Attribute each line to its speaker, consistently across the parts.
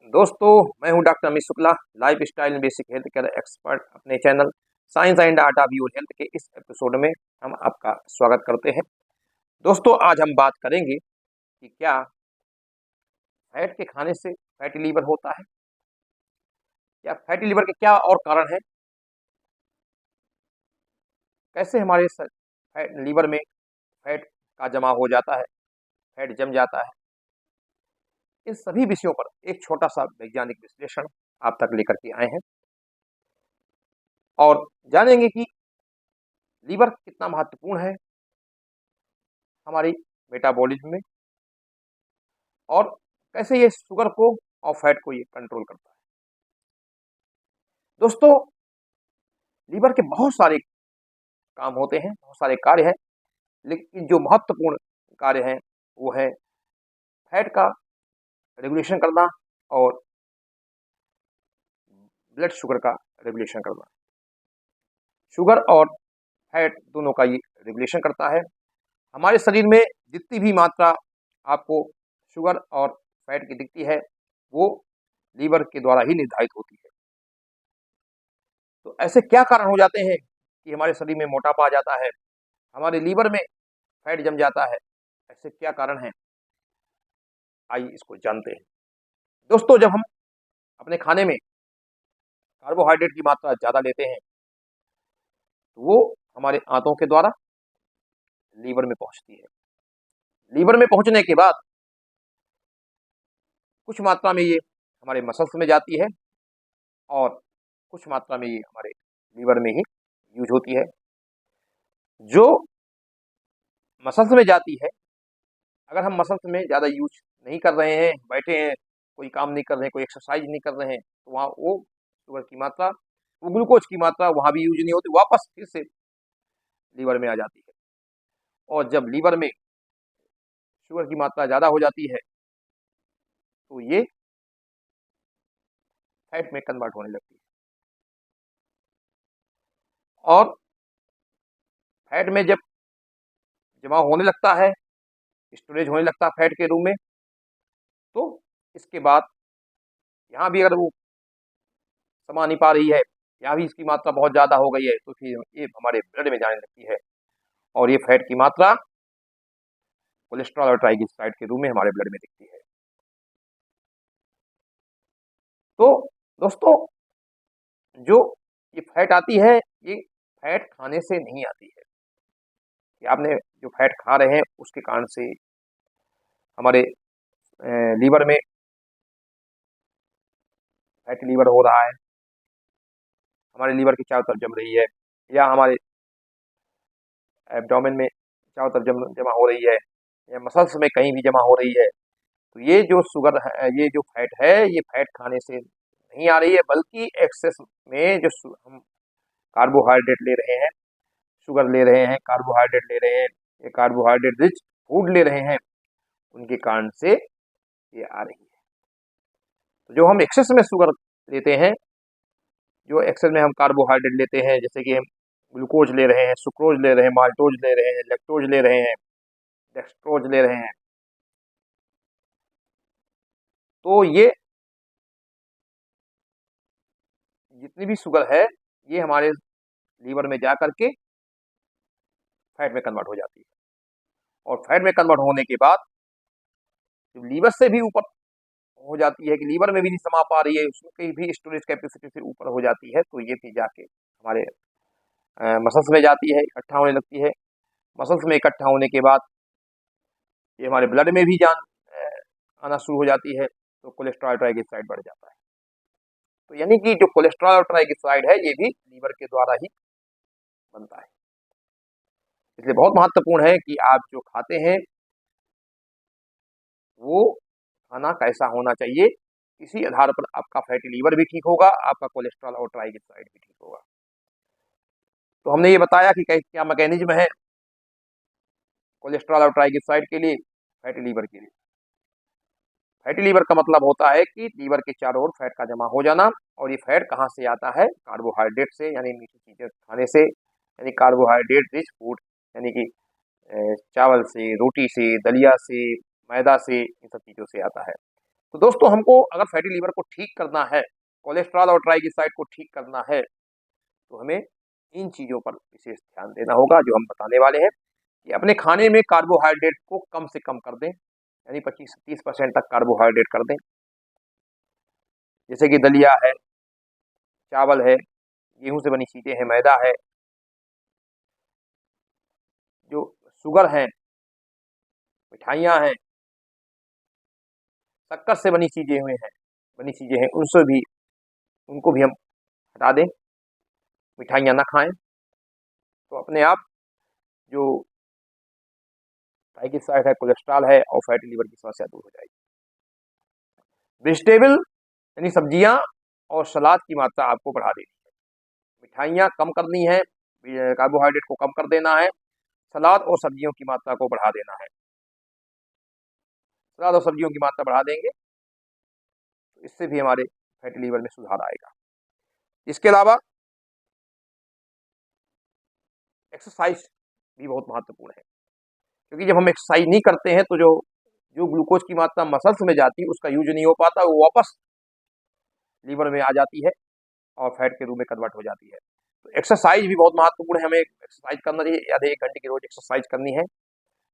Speaker 1: दोस्तों, मैं हूं doctor Amit Shukla, lifestyle and basic health care expert. अपने channel science and art of your health के इस एपिसोड में हम आपका स्वागत करते हैं। दोस्तों, आज हम बात करेंगे कि क्या फैट के खाने से फैटी लीवर होता है, या फैटी लीवर के क्या और कारण हैं, कैसे हमारे लीवर में फैट का जमा हो जाता है, फैट जम जाता है। इन सभी विषयों पर एक छोटा सा वैज्ञानिक विश्लेषण आप तक लेकर के आए हैं और जानेंगे कि लीवर कितना महत्वपूर्ण है हमारी मेटाबॉलिज्म में, और कैसे ये शुगर को और फैट को ये कंट्रोल करता है। दोस्तों, लीवर के बहुत सारे काम होते हैं, बहुत सारे कार्य हैं, लेकिन जो महत्वपूर्ण कार्य हैं वो है फैट का रेगुलेशन करना और ब्लड शुगर का रेगुलेशन करना। शुगर और फैट दोनों का ये रेगुलेशन करता है। हमारे शरीर में जितनी भी मात्रा आपको शुगर और फैट की दिखती है वो लीवर के द्वारा ही निर्धारित होती है। तो ऐसे क्या कारण हो जाते हैं कि हमारे शरीर में मोटापा आ जाता है, हमारे लीवर में फैट जम जाता है? ऐसे क्या कारण हैं, आइए इसको जानते हैं। दोस्तों, जब हम अपने खाने में कार्बोहाइड्रेट की मात्रा ज़्यादा लेते हैं तो वो हमारे आंतों के द्वारा लीवर में पहुंचती है। लीवर में पहुंचने के बाद कुछ मात्रा में ये हमारे मसल्स में जाती है और कुछ मात्रा में ये हमारे लीवर में ही यूज होती है। जो मसल्स में जाती है, अगर हम मसल्स में ज़्यादा यूज नहीं कर रहे हैं, बैठे हैं, कोई काम नहीं कर रहे हैं, कोई एक्सरसाइज नहीं कर रहे हैं, तो वहाँ वो शुगर की मात्रा, वो ग्लूकोज की मात्रा वहाँ भी यूज नहीं होती, वापस फिर से लीवर में आ जाती है। और जब लीवर में शुगर की मात्रा ज़्यादा हो जाती है तो ये फैट में कन्वर्ट होने लगती है, और फैट में जब जमा होने लगता है, स्टोरेज होने लगता है फैट के रूप में, तो इसके बाद यहाँ भी अगर वो समा नहीं पा रही है, यहाँ भी इसकी मात्रा बहुत ज़्यादा हो गई है, तो फिर ये हमारे ब्लड में जाने लगती है और ये फैट की मात्रा कोलेस्ट्रॉल और ट्राइग्लिसराइड के रूप में हमारे ब्लड में दिखती है। तो दोस्तों, जो ये फैट आती है, ये फैट खाने से नहीं आती है कि आपने जो फैट खा रहे हैं उसके कारण से हमारे लीवर में फैटी लीवर हो रहा है, हमारे लीवर के चारों तरफ जम रही है, या हमारे एब्डोमेन में चारों तरफ जमा हो रही है, या मसल्स में कहीं भी जमा हो रही है। तो ये जो शुगर है, ये जो फैट है, ये फैट खाने से नहीं आ रही है, बल्कि एक्सेस में जो हम कार्बोहाइड्रेट ले रहे हैं, शुगर ले रहे हैं, कार्बोहाइड्रेट ले रहे हैं, ये कार्बोहाइड्रेट रिच फूड ले रहे हैं, उनके कारण से ये आ रही है। तो जो हम एक्सेस में शुगर लेते हैं, जो एक्सेस में हम कार्बोहाइड्रेट लेते हैं, जैसे कि हम ग्लूकोज ले रहे हैं, सुक्रोज ले रहे हैं, माल्टोज ले रहे हैं, लैक्टोज ले रहे हैं, डेक्सट्रोज ले रहे हैं, तो ये जितनी भी शुगर है ये हमारे लीवर में जा करके फैट में कन्वर्ट हो जाती है, और फैट में कन्वर्ट होने के बाद जो लीवर से भी ऊपर हो जाती है, कि लीवर में भी नहीं समा पा रही है, उसकी भी स्टोरेज कैपेसिटी से ऊपर हो जाती है, तो ये फिर जाके हमारे मसल्स में जाती है, इकट्ठा होने लगती है। मसल्स में इकट्ठा होने के बाद ये हमारे ब्लड में भी जान आना शुरू हो जाती है, तो कोलेस्ट्रॉल ट्राइग्लिसराइड बढ़ जाता है। तो यानी कि जो कोलेस्ट्रॉल और ट्राइग्लिसराइड है, ये भी लीवर के द्वारा ही बनता है। इसलिए बहुत महत्वपूर्ण है कि आप जो खाते हैं वो खाना कैसा होना चाहिए, इसी आधार पर आपका फैटी लीवर भी ठीक होगा, आपका कोलेस्ट्रॉल और ट्राइग्लिसराइड भी ठीक होगा। तो हमने ये बताया कि क्या मैकेनिज्म है कोलेस्ट्रॉल और ट्राइग्लिसराइड के लिए, फैटी लीवर के लिए। फैटी लीवर का मतलब होता है कि लीवर के चारों ओर फैट का जमा हो जाना, और ये फैट कहाँ से आता है? कार्बोहाइड्रेट से, यानी मीठी चीज़ें खाने से, यानी कार्बोहाइड्रेट रिच फूड, यानी कि चावल से, रोटी से, दलिया से, मैदा से, इन सब चीज़ों से आता है। तो दोस्तों हमको अगर फैटी लीवर को ठीक करना है, कोलेस्ट्रॉल और ट्राइग्लिसराइड को ठीक करना है, तो हमें इन चीज़ों पर विशेष ध्यान देना होगा जो हम बताने वाले हैं कि अपने खाने में कार्बोहाइड्रेट को कम से कम कर दें, यानी 25 से 30% तक कार्बोहाइड्रेट कर दें। जैसे कि दलिया है, चावल है, गेहूं से बनी चीज़ें हैं, मैदा है, जो शुगर है, मिठाइयाँ हैं, शक्कर से बनी चीज़ें हैं, उनसे भी उनको भी हम हटा दें, मिठाइयाँ ना खाएं, तो अपने आप जो ट्राइग्लिसराइड है, कोलेस्ट्रॉल है और फैटी लीवर की समस्या दूर हो जाएगी। वेजिटेबल यानी सब्जियां और सलाद की मात्रा आपको बढ़ा देनी है, मिठाइयाँ कम करनी है, कार्बोहाइड्रेट को कम कर देना है, सलाद और सब्जियों की मात्रा को बढ़ा देना है। सलाद और सब्जियों की मात्रा बढ़ा देंगे तो इससे भी हमारे फैटी लीवर में सुधार आएगा। इसके अलावा एक्सरसाइज भी बहुत महत्वपूर्ण है, क्योंकि जब हम एक्सरसाइज नहीं करते हैं तो जो जो ग्लूकोज की मात्रा मसल्स में जाती है उसका यूज नहीं हो पाता, वो वापस लीवर में आ जाती है और फैट के रूप में कन्वर्ट हो जाती है। तो एक्सरसाइज भी बहुत महत्वपूर्ण है, हमें एक्सरसाइज करना चाहिए, आधे 1 घंटे की रोज एक्सरसाइज करनी है।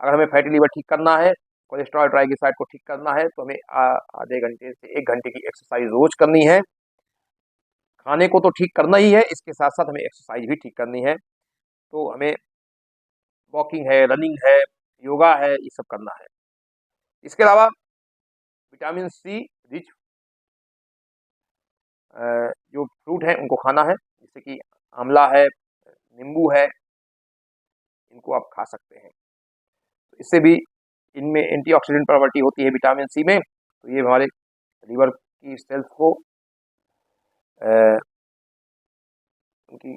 Speaker 1: अगर हमें फैटी लीवर ठीक करना है, कोलेस्ट्रॉल ट्राइग्लिसराइड को ठीक करना है, तो हमें आधे घंटे से 1 घंटे की एक्सरसाइज रोज करनी है। खाने को तो ठीक करना ही है, इसके साथ साथ हमें एक्सरसाइज भी ठीक करनी है। तो हमें वॉकिंग है, रनिंग है, योगा है, ये सब करना है। इसके अलावा विटामिन सी रिच जो फ्रूट है उनको खाना है, जैसे कि आंवला है, नींबू है, इनको आप खा सकते हैं। तो इससे भी इनमें एंटीऑक्सीडेंट प्रॉपर्टी होती है विटामिन सी में, तो ये हमारे लीवर की सेल्स को उनकी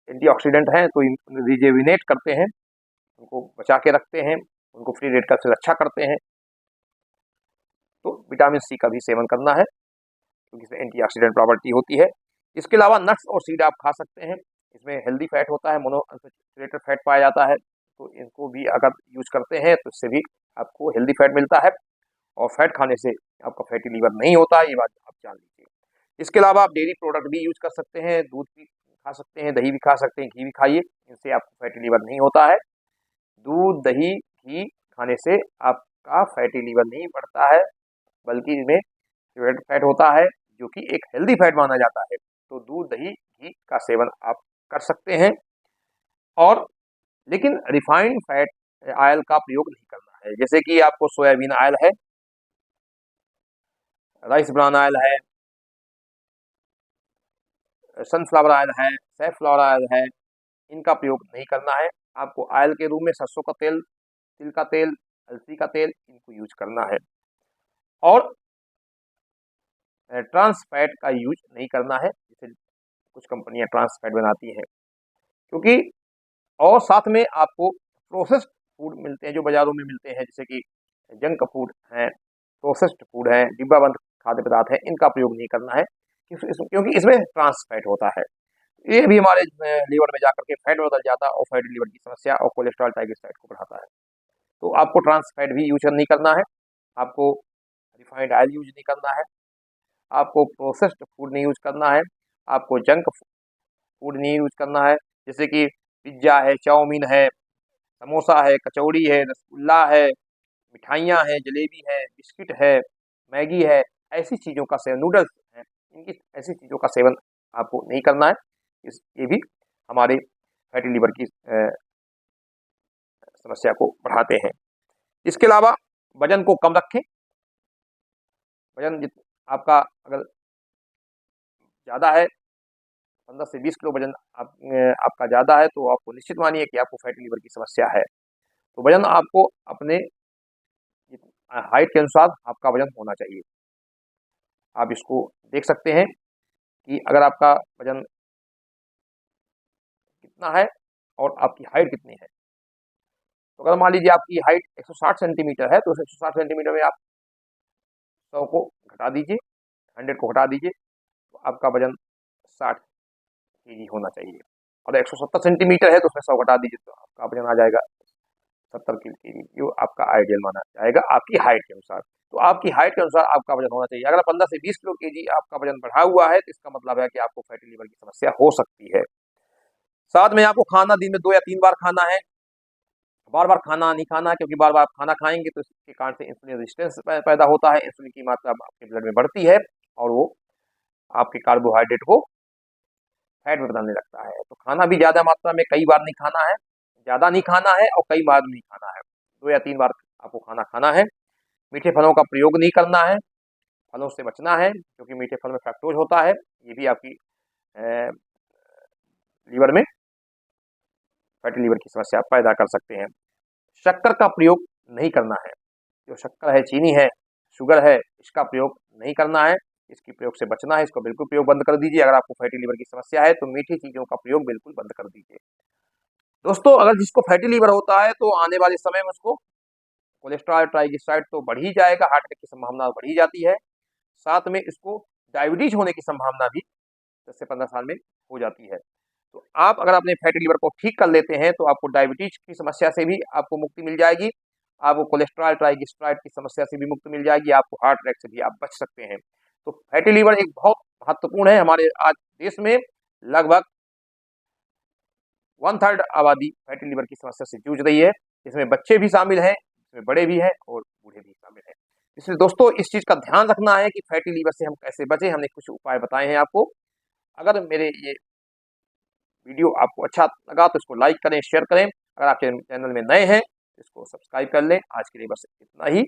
Speaker 1: एंटीऑक्सीडेंट हैं तो रिजेविनेट करते हैं, उनको बचा के रखते हैं, उनको फ्री रेडिकल से रक्षा करते हैं। तो विटामिन सी का भी सेवन करना है क्योंकि इसमें एंटीऑक्सीडेंट प्रॉपर्टी होती है। इसके अलावा नट्स और सीड आप खा सकते हैं, इसमें हेल्दी फैट होता है, मोनोअनसैचुरेटेड फैट पाया जाता है, तो इनको भी अगर यूज करते हैं तो इससे भी आपको हेल्दी फैट मिलता है और फैट खाने से आपका फैटी लीवर नहीं होता, ये बात आप जान लीजिए। इसके अलावा आप डेयरी प्रोडक्ट भी यूज कर सकते हैं, दूध भी खा सकते हैं, दही भी खा सकते हैं, घी भी खाइए, इनसे आपको फैटी लीवर नहीं होता है। दूध, दही, घी खाने से आपका फैटी लीवर नहीं बढ़ता है, बल्कि इनमें फैट होता है जो कि एक हेल्दी फैट माना जाता है। तो दूध, दही, घी का सेवन आप कर सकते हैं, और लेकिन रिफाइंड फैट ऑयल का प्रयोग नहीं करना है। जैसे कि आपको सोयाबीन ऑयल है, राइस ब्रान ऑयल है, सनफ्लावर ऑयल है, सैफ्लॉवर ऑयल है, इनका प्रयोग नहीं करना है। आपको ऑयल के रूप में सरसों का तेल, तिल का तेल, अलसी का तेल, इनको यूज करना है, और ट्रांस फैट का यूज नहीं करना है, जैसे कुछ कंपनियां ट्रांस फैट बनाती हैं, क्योंकि और साथ में आपको प्रोसेस्ड फूड मिलते हैं जो बाज़ारों में मिलते हैं, जैसे कि जंक फूड हैं, प्रोसेस्ड फूड हैं, डिब्बाबंद खाद्य पदार्थ हैं, इनका प्रयोग नहीं करना है क्योंकि इसमें ट्रांस फैट होता है। ये भी हमारे लीवर में जाकर के फैट में बदल जाता है और फैटी लीवर की समस्या और कोलेस्ट्रॉल ट्राइग्लिसराइड को बढ़ाता है। तो आपको ट्रांस फैट भी यूज नहीं करना है, आपको रिफाइंड ऑयल यूज नहीं करना है, आपको प्रोसेस्ड फूड नहीं यूज करना है, आपको जंक फूड नहीं यूज करना है, जैसे कि पिज्ज़ा है, चाउमीन है, समोसा है, कचौड़ी है, रसगुल्ला है, मिठाइयाँ हैं, जलेबी है, बिस्किट है, मैगी है, ऐसी चीज़ों का सेवन, नूडल्स हैं, इनकी ऐसी चीज़ों का सेवन आपको नहीं करना है। ये भी हमारे फैटी लीवर की समस्या को बढ़ाते हैं। इसके अलावा वजन को कम रखें, वजन आपका अगर ज़्यादा है, 15 से 20 किलो वजन आपका ज़्यादा है, तो आपको निश्चित मानिए कि आपको फैटी लीवर की समस्या है। तो वजन आपको अपने हाइट के अनुसार आपका वजन होना चाहिए। आप इसको देख सकते हैं कि अगर आपका वजन कितना है और आपकी हाइट कितनी है, तो अगर मान लीजिए आपकी हाइट 160 सेंटीमीटर है, तो उस 160 सेंटीमीटर में आप 100 को घटा दीजिए, 100 को घटा दीजिए, तो आपका वजन 60 केजी होना चाहिए। और 170 सेंटीमीटर है तो उसमें 100 घटा दीजिए तो आपका वजन आ जाएगा 70 kg जो आपका आइडियल माना जाएगा आपकी हाइट के अनुसार। तो आपकी हाइट के अनुसार आपका वजन होना चाहिए। अगर 15 से 20 किलो केजी आपका वजन बढ़ा हुआ है तो इसका मतलब है कि आपको फैटी लीवर की समस्या हो सकती है। साथ में आपको खाना दिन में 2 या 3 बार खाना है। बार बार खाना नहीं खाना है, क्योंकि बार बार खाना खाएंगे तो इसके कारण से इंसुलिन रेजिस्टेंस पैदा होता है, इंसुलिन की मात्रा आपके ब्लड में बढ़ती है और वो आपके कार्बोहाइड्रेट को फैट में बदलने लगता है। तो खाना भी ज़्यादा मात्रा में कई बार नहीं खाना है, ज़्यादा नहीं खाना है और कई बार नहीं खाना है। 2 या 3 बार आपको खाना खाना है। मीठे फलों का प्रयोग नहीं करना है, फलों से बचना है, क्योंकि मीठे फल में फ्रक्टोज होता है, ये भी आपकी लीवर में फैटी लीवर की समस्या पैदा कर सकते हैं। शक्कर का प्रयोग नहीं करना है। जो शक्कर है, चीनी है, शुगर है, इसका प्रयोग नहीं करना है, इसकी प्रयोग से बचना है, इसको बिल्कुल प्रयोग बंद कर दीजिए। अगर आपको फैटी लीवर की समस्या है तो मीठी चीज़ों का प्रयोग बिल्कुल बंद कर दीजिए। दोस्तों, अगर जिसको फैटी लीवर होता है तो आने वाले समय में उसको कोलेस्ट्रॉल, ट्राइग्लिसराइड तो बढ़ ही जाएगा, हार्ट अटैक की संभावना बढ़ ही जाती है। साथ में इसको डायबिटीज होने की संभावना भी 10 से 15 साल में हो जाती है। तो आप अगर अपने फैटी लीवर को ठीक कर लेते हैं तो आपको डायबिटीज की समस्या से भी आपको मुक्ति मिल जाएगी, आपको कोलेस्ट्रॉल, ट्राइग्लिसराइड की समस्या से भी मुक्ति मिल जाएगी, आपको हार्ट अटैक से भी आप बच सकते हैं। तो फैटी लीवर एक बहुत महत्वपूर्ण है। हमारे आज देश में लगभग 1/3 आबादी फैटी लीवर की समस्या से जूझ रही है। इसमें बच्चे भी शामिल हैं, इसमें बड़े भी हैं और बूढ़े भी शामिल हैं। इसलिए दोस्तों, इस चीज़ का ध्यान रखना है कि फैटी लीवर से हम कैसे बचें। हमने कुछ उपाय बताए हैं आपको। अगर मेरे ये वीडियो आपको अच्छा लगा तो इसको लाइक करें, शेयर करें। अगर आप चैनल में नए हैं तो इसको सब्सक्राइब कर लें। आज के लिए बस इतना ही।